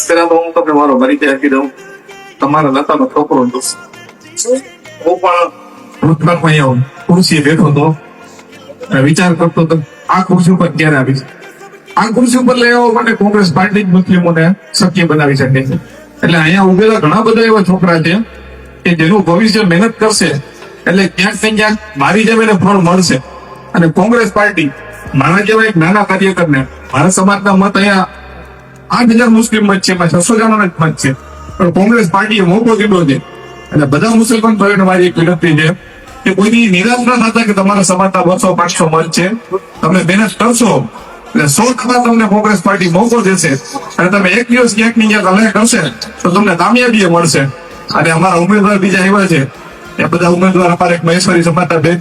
પેલા તો હું તમને મારો પરિચય આપી દઉં. તમારા લતાનો છોકરો છું. હું પણ ભૂતકાળમાં અહીંયા ખુરશીએ બેઠો હતો અને વિચાર કરતો હતો આ ખુરશી ઉપર ક્યારે આવીશ. આ ખુરશી ઉપર લઈ આવવા માટે કોંગ્રેસ પાર્ટી જ મુસ્લિમોને શક્ય બનાવી શકે છે. એટલે અહીંયા ઉભેલા ઘણા બધા એવા છોકરા છે કે જેનું ભવિષ્ય મહેનત કરશે એટલે ક્યાંક ને ક્યાંક મારી જેમ એને ફળ મળશે. અને કોંગ્રેસ પાર્ટી મારા જેવા એક નાના કાર્યકરને મારા સમાજના મત અહીંયા 8,000 મુસ્લિમ મત છે, એમાં 600 જણાનો જ મત છે, પણ કોંગ્રેસ પાર્ટીએ મોકો દીધો છે. એટલે બધા મુસલમાન ભાઈઓને મારી એક વિનંતી છે કે કોઈની નિરાશ ના થતા કે તમારા સમાજના 200-500 મત છે, તમે મહેનત કરશો એટલે 100% તમને કોંગ્રેસ પાર્ટી મોકો દેશે. અને તમે એક દિવસ ક્યાંક ને ક્યાંક અલગ કરશે તો તમને કામયાબી મળશે. અને અમારા ઉમેદવાર બીજા એવા છે, એ બધા ઉમેદવાર અમારા એક મહેશ્વરી સમાજના બેન